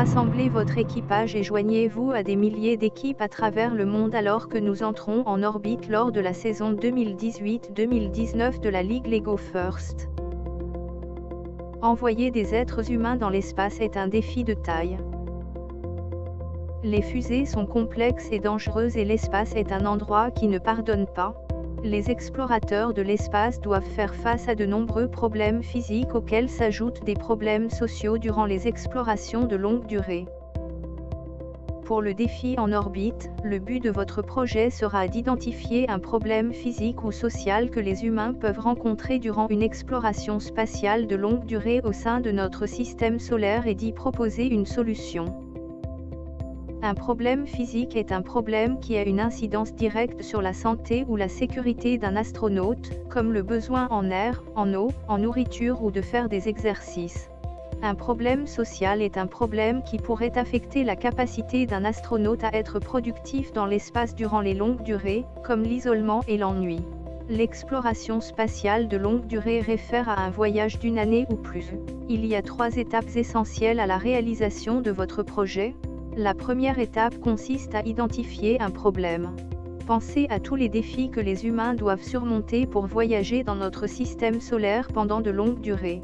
Rassemblez votre équipage et joignez-vous à des milliers d'équipes à travers le monde alors que nous entrons en orbite lors de la saison 2018-2019 de la Ligue Lego First. Envoyer des êtres humains dans l'espace est un défi de taille. Les fusées sont complexes et dangereuses et l'espace est un endroit qui ne pardonne pas. Les explorateurs de l'espace doivent faire face à de nombreux problèmes physiques auxquels s'ajoutent des problèmes sociaux durant les explorations de longue durée. Pour le défi en orbite, le but de votre projet sera d'identifier un problème physique ou social que les humains peuvent rencontrer durant une exploration spatiale de longue durée au sein de notre système solaire et d'y proposer une solution. Un problème physique est un problème qui a une incidence directe sur la santé ou la sécurité d'un astronaute, comme le besoin en air, en eau, en nourriture ou de faire des exercices. Un problème social est un problème qui pourrait affecter la capacité d'un astronaute à être productif dans l'espace durant les longues durées, comme l'isolement et l'ennui. L'exploration spatiale de longue durée réfère à un voyage d'une année ou plus. Il y a 3 étapes essentielles à la réalisation de votre projet. La première étape consiste à identifier un problème. Pensez à tous les défis que les humains doivent surmonter pour voyager dans notre système solaire pendant de longues durées.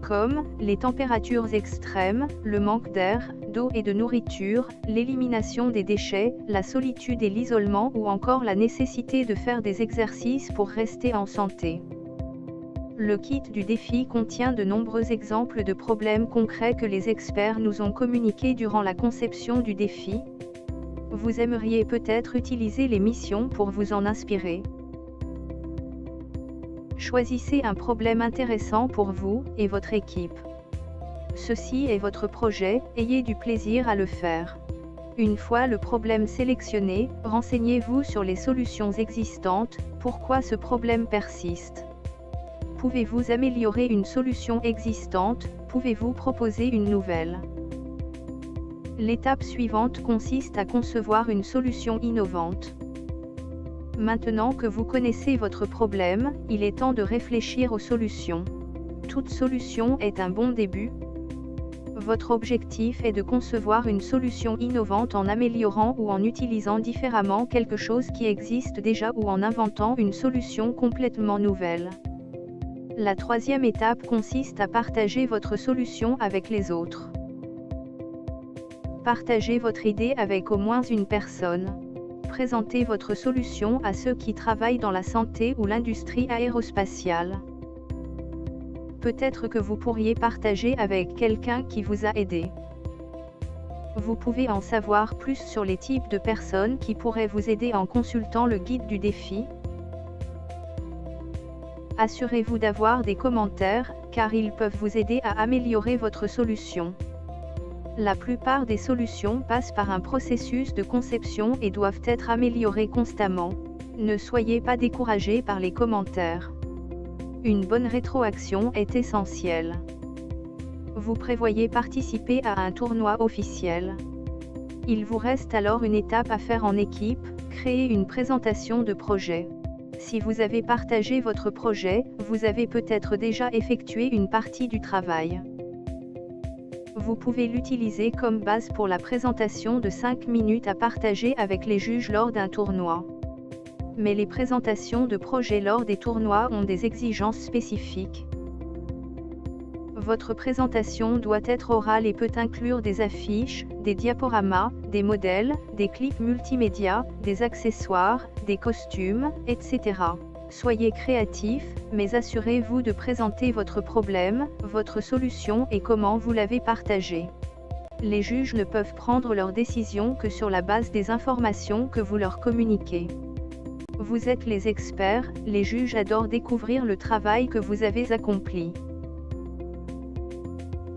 Comme les températures extrêmes, le manque d'air, d'eau et de nourriture, l'élimination des déchets, la solitude et l'isolement ou encore la nécessité de faire des exercices pour rester en santé. Le kit du défi contient de nombreux exemples de problèmes concrets que les experts nous ont communiqués durant la conception du défi. Vous aimeriez peut-être utiliser les missions pour vous en inspirer. Choisissez un problème intéressant pour vous et votre équipe. Ceci est votre projet, ayez du plaisir à le faire. Une fois le problème sélectionné, renseignez-vous sur les solutions existantes, pourquoi ce problème persiste. Pouvez-vous améliorer une solution existante, pouvez-vous proposer une nouvelle. L'étape suivante consiste à concevoir une solution innovante. Maintenant que vous connaissez votre problème, il est temps de réfléchir aux solutions. Toute solution est un bon début. Votre objectif est de concevoir une solution innovante en améliorant ou en utilisant différemment quelque chose qui existe déjà ou en inventant une solution complètement nouvelle. La troisième étape consiste à partager votre solution avec les autres. Partagez votre idée avec au moins une personne. Présentez votre solution à ceux qui travaillent dans la santé ou l'industrie aérospatiale. Peut-être que vous pourriez partager avec quelqu'un qui vous a aidé. Vous pouvez en savoir plus sur les types de personnes qui pourraient vous aider en consultant le guide du défi. Assurez-vous d'avoir des commentaires, car ils peuvent vous aider à améliorer votre solution. La plupart des solutions passent par un processus de conception et doivent être améliorées constamment. Ne soyez pas découragés par les commentaires. Une bonne rétroaction est essentielle. Vous prévoyez participer à un tournoi officiel. Il vous reste alors une étape à faire en équipe, créer une présentation de projet. Si vous avez partagé votre projet, vous avez peut-être déjà effectué une partie du travail. Vous pouvez l'utiliser comme base pour la présentation de 5 minutes à partager avec les juges lors d'un tournoi. Mais les présentations de projets lors des tournois ont des exigences spécifiques. Votre présentation doit être orale et peut inclure des affiches, des diaporamas, des modèles, des clips multimédia, des accessoires, des costumes, etc. Soyez créatif, mais assurez-vous de présenter votre problème, votre solution et comment vous l'avez partagé. Les juges ne peuvent prendre leurs décisions que sur la base des informations que vous leur communiquez. Vous êtes les experts, les juges adorent découvrir le travail que vous avez accompli.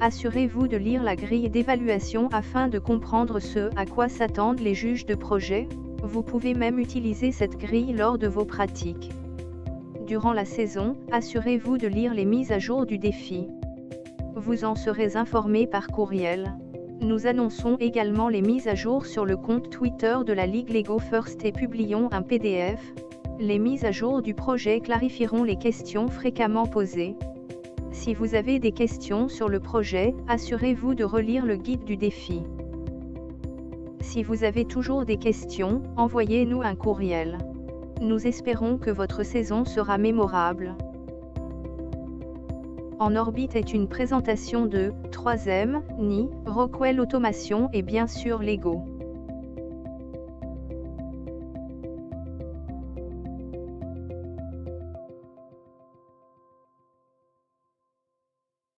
Assurez-vous de lire la grille d'évaluation afin de comprendre ce à quoi s'attendent les juges de projet. Vous pouvez même utiliser cette grille lors de vos pratiques. Durant la saison, assurez-vous de lire les mises à jour du défi. Vous en serez informé par courriel. Nous annonçons également les mises à jour sur le compte Twitter de la Ligue Lego First et publions un PDF. Les mises à jour du projet clarifieront les questions fréquemment posées. Si vous avez des questions sur le projet, assurez-vous de relire le guide du défi. Si vous avez toujours des questions, envoyez-nous un courriel. Nous espérons que votre saison sera mémorable. En orbite est une présentation de 3M, Ni, Rockwell Automation et bien sûr Lego.